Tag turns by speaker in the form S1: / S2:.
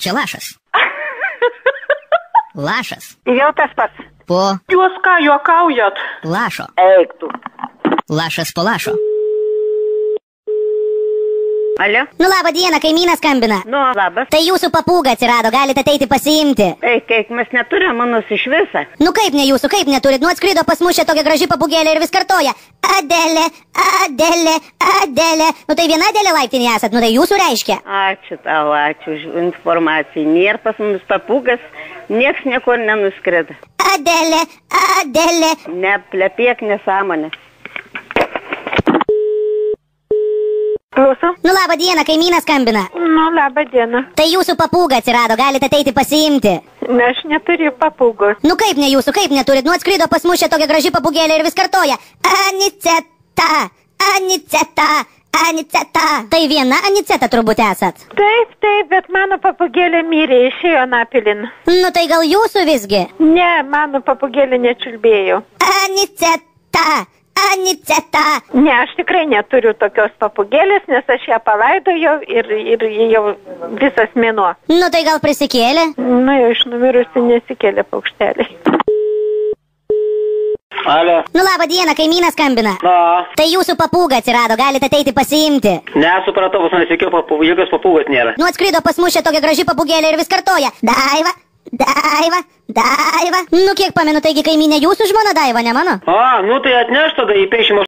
S1: Čia lašas. Lašas.
S2: Jau tas pats.
S1: Po
S3: Jūs ką, juokaujat?
S1: lašo.
S2: Eik tu.
S1: Lašas po lašo.
S2: Alio?
S1: Nu, labą dieną, kaimynas skambina.
S2: Nu, labas.
S1: Tai jūsų papūga atsirado, galite ateiti pasiimti.
S2: Eik, mes neturim manus iš visą.
S1: Nu kaip ne jūsų, kaip neturit? Nu atskrido pas mus čia tokia graži papūgėlė ir vis kartoja. Adelė, Adelė, Adelė. Nu tai viena Adelė laiptinė esat, nu tai jūsų reiškia.
S2: Ačiū tau, ačiū už informaciją. Nėra pas mus papūgas, nieks niekur nenuskrida.
S1: Adelė, Adelė.
S2: Neplepėk nesąmonę. Klausu?
S1: Nu, labą dieną, kaimynas skambina.
S3: Nu, labą dieną.
S1: Tai jūsų papūga atsirado, galite ateiti pasiimti.
S3: Aš neturiu papūgos.
S1: Nu kaip ne jūsų, kaip neturit? Nu atskrido pas mus čia tokia graži papūgėlė ir vis kartoja. Aniceta, Aniceta, Aniceta. Tai viena Aniceta turbūt esat.
S3: Taip, bet mano papūgėlė mirė, išėjo napilin.
S1: Nu tai gal jūsų visgi?
S3: Ne, mano papūgėlė nečiulbėjo.
S1: Aniceta, Aniceta.
S3: Ne, aš tikrai neturiu tokios papūgėlės, nes aš ją palaidojau ir jau visas mėnuo.
S1: Nu tai gal prisikėlė?
S3: Nu, jau iš numirusi nesikėlė paukštelį.
S4: Alio.
S1: Nu labą dieną, kaimynas skambina.
S4: Na.
S1: Tai jūsų papūga atsirado, galite ateiti pasiimti.
S4: Nesupratau, pas manęs jokios papūgos nėra.
S1: Nu atskrido pas mus čia tokia graži papūgėlė ir vis kartoja. Daiva, Daiva, Daiva. Nu kiek pamenu, taigi kaimynė jūsų žmona Daiva, ne mano?
S4: Nu tai atneš tada į 58